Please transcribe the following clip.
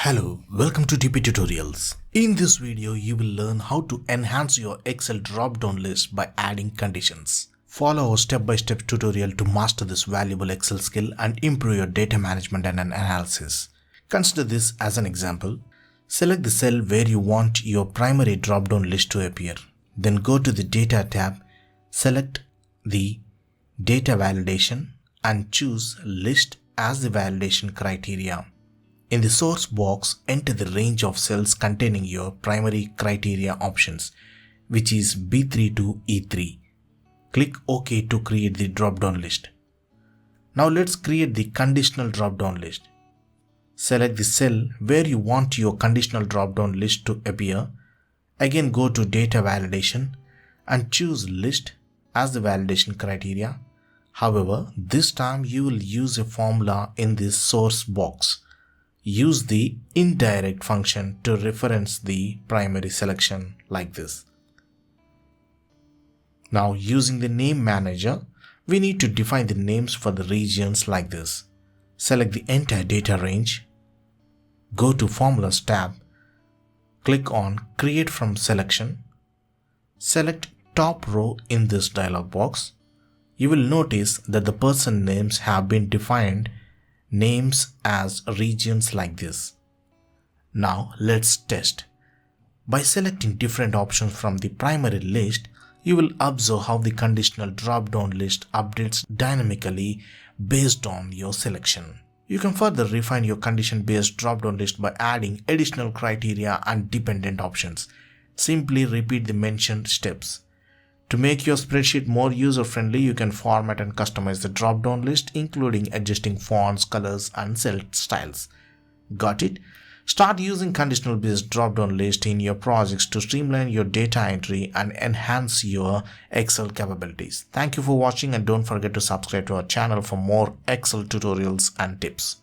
Hello, welcome to dptutorials. In this video, you will learn how to enhance your Excel drop-down list by adding conditions. Follow our step-by-step tutorial to master this valuable Excel skill and improve your data management and analysis. Consider this as an example. Select the cell where you want your primary drop-down list to appear. Then go to the Data tab, select the Data Validation and choose List as the validation criteria. In the source box, enter the range of cells containing your primary criteria options, which is B3 to E3. Click OK to create the drop-down list. Now let's create the conditional drop-down list. Select the cell where you want your conditional drop-down list to appear. Again go to Data Validation and choose List as the validation criteria. However, this time you will use a formula in this source box. Use the indirect function to reference the primary selection like this. Now using the name manager, we need to define the names for the regions like this. Select the entire data range. Go to Formulas tab. Click on Create from Selection. Select top row in this dialog box. You will notice that the person names have been defined names as regions like this. Now let's test. By selecting different options from the primary list, you will observe how the conditional drop-down list updates dynamically based on your selection. You can further refine your condition-based drop-down list by adding additional criteria and dependent options. Simply repeat the mentioned steps. To make your spreadsheet more user-friendly, you can format and customize the drop-down list, including adjusting fonts, colors, and cell styles. Got it? Start using conditional-based drop-down list in your projects to streamline your data entry and enhance your Excel capabilities. Thank you for watching and don't forget to subscribe to our channel for more Excel tutorials and tips.